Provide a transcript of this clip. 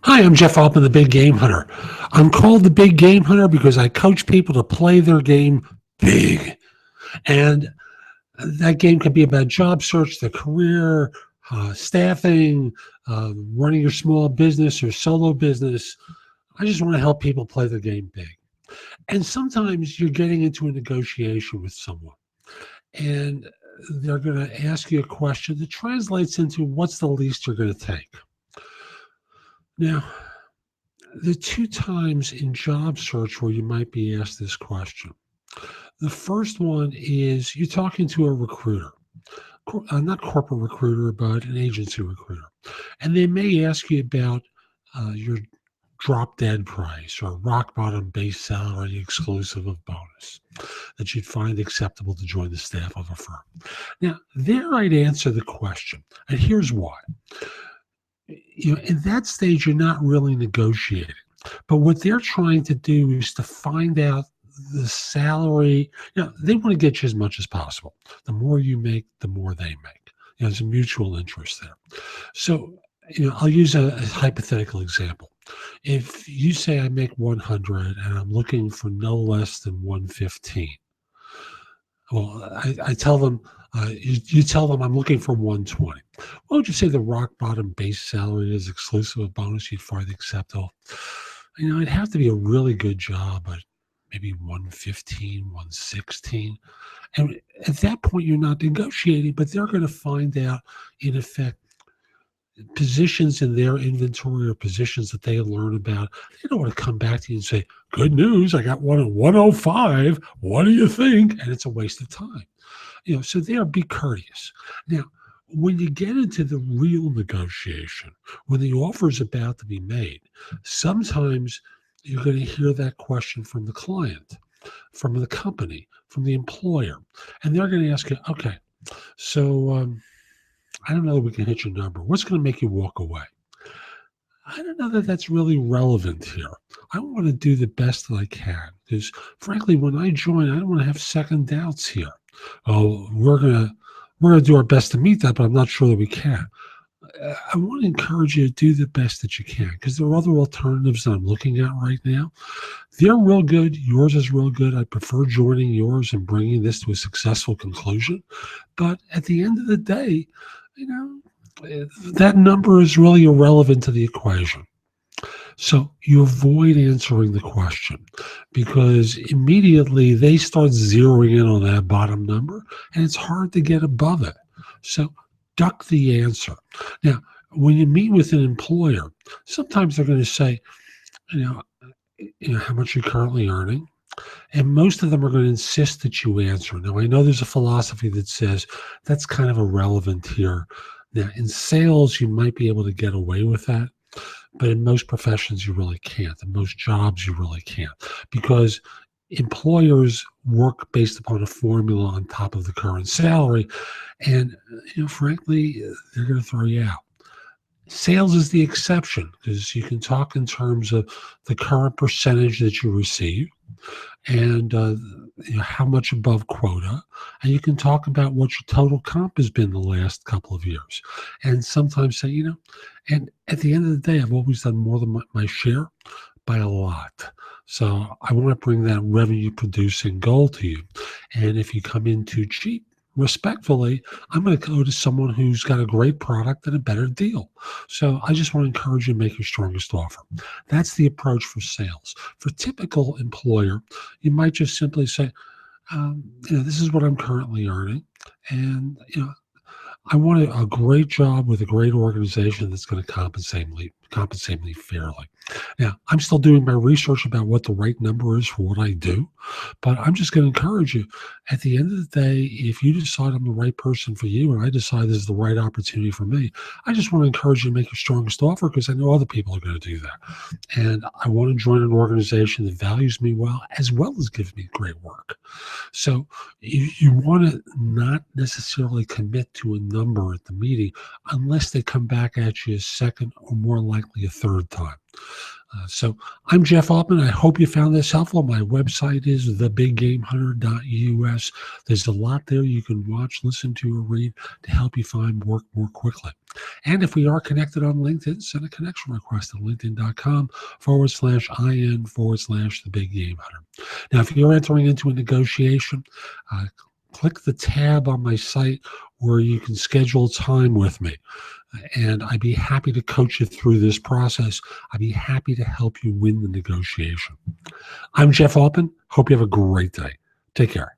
Hi, I'm Jeff Altman, the Big Game Hunter. I'm called the Big Game Hunter because I coach people to play their game big. And that game can be about job search, their career, staffing, running your small business or solo business. I just want to help people play their game big. And sometimes you're getting into a negotiation with someone and they're going to ask you a question that translates into what's the least you're going to take. Now, the two times in job search where you might be asked this question. The first one is you're talking to a recruiter, not corporate recruiter, but an agency recruiter. And they may ask you about your drop dead price or rock bottom base salary exclusive of bonus that you'd find acceptable to join the staff of a firm. Now, there I'd answer the question, and here's why. In that stage, you're not really negotiating. But what they're trying to do is to find out the salary. They want to get you as much as possible. The more you make, the more they make. There's a mutual interest there. So, I'll use a hypothetical example. If you say I make 100 and I'm looking for no less than 115, well, I tell them, you tell them I'm looking for 120. What would you say the rock bottom base salary is exclusive of bonus you'd find acceptable? It'd have to be a really good job, but maybe 115, 116. And at that point, you're not negotiating, but they're going to find out, in effect, positions in their inventory or positions that they learn about. They don't want to come back to you and say, good news, I got one at 105. What do you think? And it's a waste of time. So there, be courteous. Now, when you get into the real negotiation, when the offer is about to be made, sometimes you're going to hear that question from the client, from the company, from the employer. And they're going to ask you, okay, so I don't know that we can hit your number. What's going to make you walk away? I don't know that that's really relevant here. I want to do the best that I can because, frankly, when I join, I don't want to have second doubts here. Oh, we're gonna do our best to meet that, but I'm not sure that we can. I want to encourage you to do the best that you can because there are other alternatives that I'm looking at right now. They're real good. Yours is real good. I prefer joining yours and bringing this to a successful conclusion. But at the end of the day, that number is really irrelevant to the equation. So you avoid answering the question because immediately they start zeroing in on that bottom number and it's hard to get above it. So duck the answer. Now, when you meet with an employer, sometimes they're going to say, how much you're currently earning. And most of them are going to insist that you answer. Now, I know there's a philosophy that says that's kind of irrelevant here. Now, in sales, you might be able to get away with that. But in most professions, you really can't. In most jobs, you really can't. Because employers work based upon a formula on top of the current salary. And, frankly, they're going to throw you out. Sales is the exception because you can talk in terms of the current percentage that you receive and how much above quota. And you can talk about what your total comp has been the last couple of years. And sometimes say, and at the end of the day, I've always done more than my share by a lot. So I want to bring that revenue producing goal to you. And if you come in too cheap, respectfully, I'm going to go to someone who's got a great product and a better deal. So I just want to encourage you to make your strongest offer. That's the approach for sales. For typical employer, you might just simply say, this is what I'm currently earning. And, I want a great job with a great organization that's going to compensate me fairly. Now, I'm still doing my research about what the right number is for what I do, but I'm just going to encourage you. At the end of the day, if you decide I'm the right person for you and I decide this is the right opportunity for me, I just want to encourage you to make your strongest offer because I know other people are going to do that. And I want to join an organization that values me well as gives me great work. So you want to not necessarily commit to a number at the meeting unless they come back at you a second or more likely a third time. So I'm Jeff Altman. I hope you found this helpful. My website is thebiggamehunter.us. There's a lot there you can watch, listen to, or read to help you find work more quickly. And if we are connected on LinkedIn, send a connection request at linkedin.com/IN/the-big-game-hunter. Now, if you're entering into a negotiation, click the tab on my site where you can schedule time with me. And I'd be happy to coach you through this process. I'd be happy to help you win the negotiation. I'm Jeff Altman. Hope you have a great day. Take care.